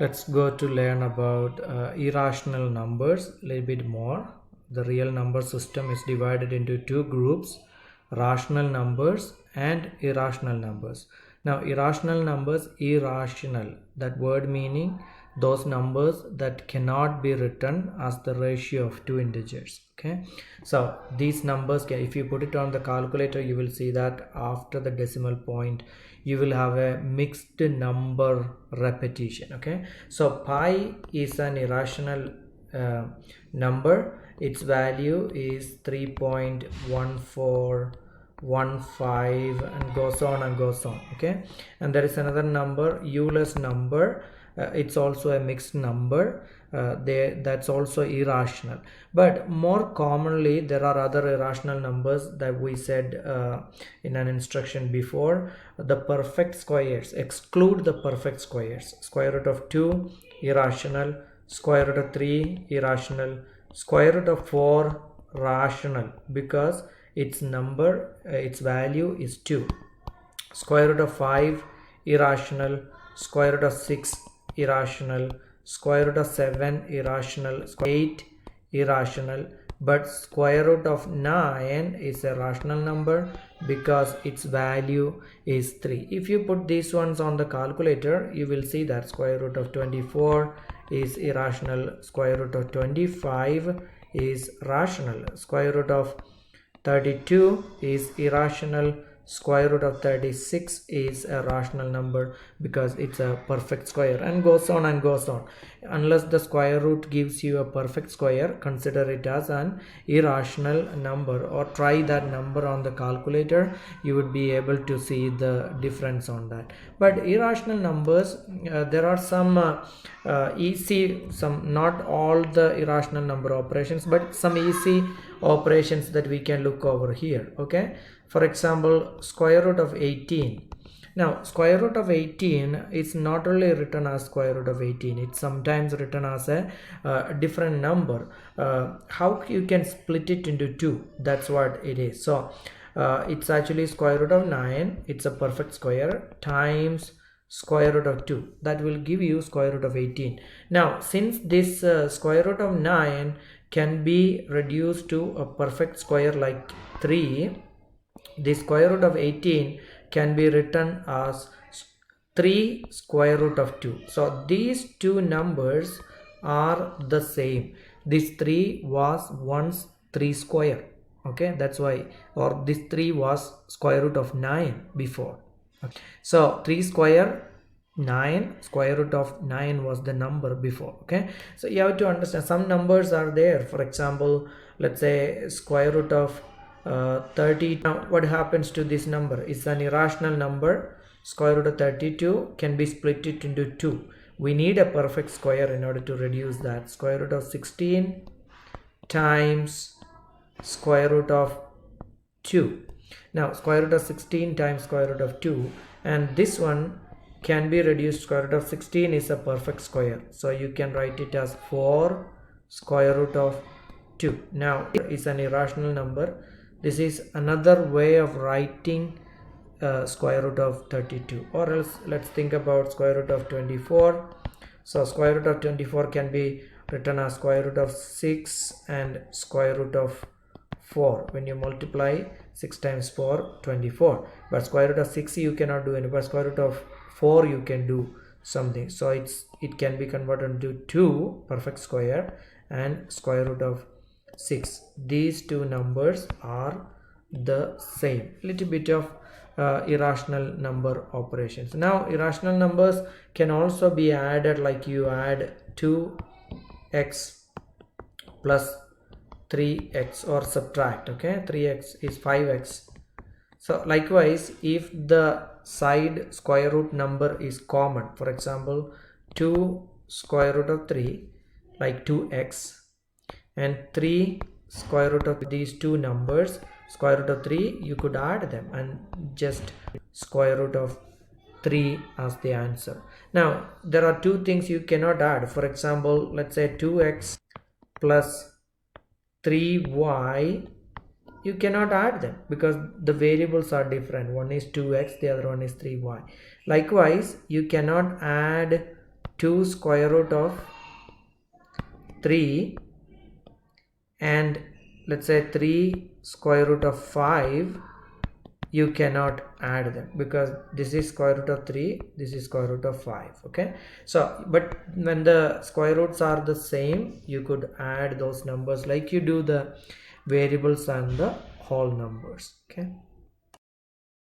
Let's go to learn about irrational numbers a little bit more. The real number system is divided into two groups: rational numbers and irrational numbers. Now, irrational numbers, irrational, that word meaning those numbers that cannot be written as the ratio of two integers. Okay, so these numbers if you put it on the calculator, you will see that after the decimal point you will have a mixed number repetition. Okay, so pi is an irrational number. Its value is 3.1415 and goes on and goes on. Okay, and there is another number, Euler's number. It's also a mixed number. That's also irrational, but more commonly there are other irrational numbers that we said in an instruction before. The perfect squares, exclude the perfect squares. Square root of 2, irrational. Square root of 3, irrational. Square root of 4, rational, because its value is 2. Square root of 5, irrational. Square root of 6, irrational. Square root of 7, irrational. 8, irrational. But square root of 9 is a rational number because its value is 3. If you put these ones on the calculator, you will see that square root of 24 is irrational. Square root of 25 is rational. Square root of 32 is irrational. Square root of 36 is a rational number because it's a perfect square, and goes on and goes on. Unless the square root gives you a perfect square, consider it as an irrational number, or try that number on the calculator. You would be able to see the difference on that. But irrational numbers, there are some not all the irrational number operations, but some easy operations that we can look over here. Okay, for example, square root of 18. Now, square root of 18 is not only written as square root of 18, it's sometimes written as a different number. How you can split it into two? That's what it is. So it's actually square root of 9, it's a perfect square, times square root of 2. That will give you square root of 18. Now, since this square root of 9 can be reduced to a perfect square like 3, the square root of 18 can be written as 3 square root of 2. So these two numbers are the same. This 3 was once 3 square. Okay, that's why, or this 3 was square root of 9 before. Okay. So 3 square 9, square root of 9 was the number before. Okay, so you have to understand some numbers are there. For example, let's say square root of 30. Now what happens to this number? It's an irrational number. Square root of 32 can be split it into 2. We need a perfect square in order to reduce that. Square root of 16 times square root of 2. Now square root of 16 times square root of 2, and this one can be reduced. Square root of 16 is a perfect square, so you can write it as 4 square root of 2. Now it's an irrational number. This is another way of writing square root of 32. Or else let's think about square root of 24. So square root of 24 can be written as square root of 6 and square root of 4. When you multiply 6 times 4, 24. But square root of 6 you cannot do anything, but square root of 4 you can do something. So it can be converted into 2 perfect square and square root of 6. These two numbers are the same. Little bit of irrational number operations. Now irrational numbers can also be added, like you add 2x plus 3x, or subtract. Okay, 3x is 5x. So likewise, if the side square root number is common, for example 2 square root of 3, like 2x, and 3 square root of these two numbers, square root of 3, you could add them and just square root of 3 as the answer. Now there are two things you cannot add. For example, let's say 2x plus 3y, you cannot add them because the variables are different. One is 2x, the other one is 3y. Likewise, you cannot add 2 square root of 3 and let's say 3 square root of 5, you cannot add them because this is square root of 3, this is square root of 5. Okay, so but when the square roots are the same, you could add those numbers like you do the variables and the whole numbers. Okay.